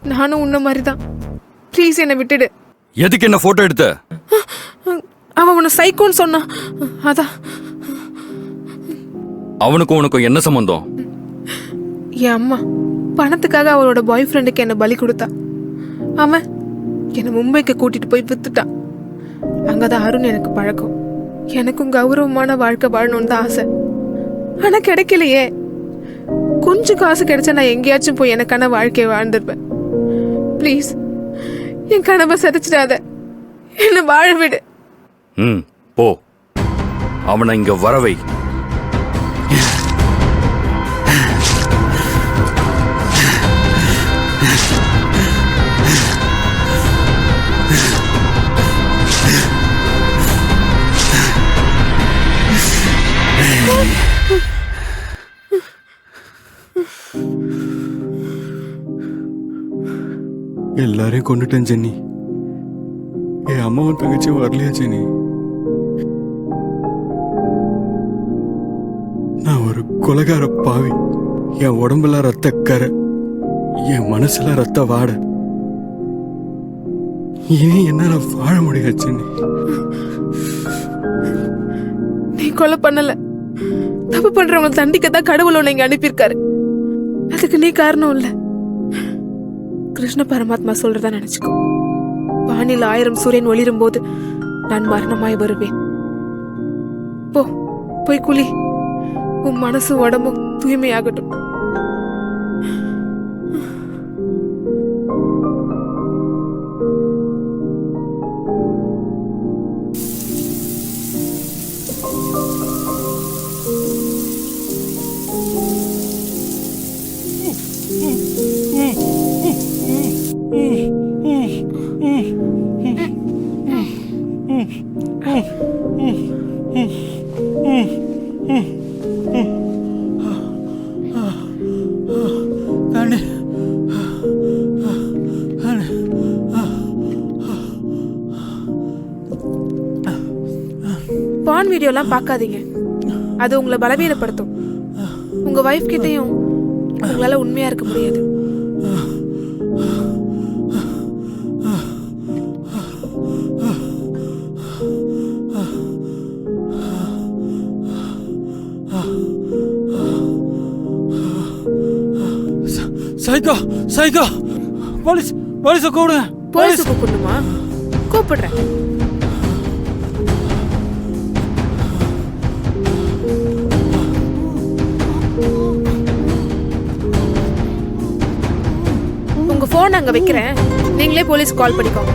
நானும் உன்ன மாதிரி தான். ப்ளீஸ் என்னை விட்டுடு. எதுக்கு என்ன போட்டோ எடுத்த? அவன் உன்னை சைக்கோன்னு சொன்னான், அதான். அவனுக்கும் உனக்கும் என்ன சம்பந்தம்? என் அம்மா பணத்துக்காக அவளோட பாய் ஃப்ரெண்டுக்கு என்னை பலி கொடுத்தா. அவன் என்னை மும்பைக்கு கூட்டிட்டு போய் வித்துட்டான். அங்கதான் அருண் எனக்கு பழக்கம். எனக்கும் கௌரவமான வாழ்க்கை வாழணும்னு தான் ஆசை. ஆனா கிடைக்கலையே. கொஞ்சம் காசு கிடைச்சா நான் எங்கேயாச்சும் போய் எனக்கான வாழ்க்கையை வாழ்ந்துருப்பேன். ப்ளீஸ் என் கனவை சிதைச்சிடாத, என்னை வாழ விடு. போ, அவனை இங்க வரவை. எல்லாரையும் கொண்டுட்டேன் ஜென்னி. என் அம்மாவும் தங்கச்சியும் வரலையா ஜென்னி? நான் ஒரு கொலைகார பாவி. என் உடம்புல ரத்த கரை, என் மனசுல ரத்த வாட. இனி என்னால வாழ முடியாது ஜென்னி. நீ கொலை பண்ணல. தப்பு பண்றவங்களை தண்டிக்கத்தான் கடவுள் உன்னை இங்க அனுப்பியிருக்காரு. அதுக்கு நீ காரணம் இல்ல. கிருஷ்ண பரமாத்மா சொல்றதா நினைச்சுக்கோ. வானில் 1000 சூரியன் ஒளிரும் போது நான் மரணமாய் வருவேன். போ, போய் குளி. உன் மனசும் உடம்பும் தூய்மையாகட்டும். பான் வீடியோலாம் பார்க்காதீங்க. அது உங்களை பலவீனப்படுத்தும். உங்க வைஃப் கிட்டையும் உங்களால உண்மையா இருக்க முடியாது. சைக்கோ சைக்கோ, போலீஸ கூப்பிடுங்க. போலீஸ் கூப்பிடணுமா? கூப்பிடுறேன். உங்க போன் அங்க வைக்கிறேன். நீங்களே போலீஸ் கால் பண்ணிக்கோங்க.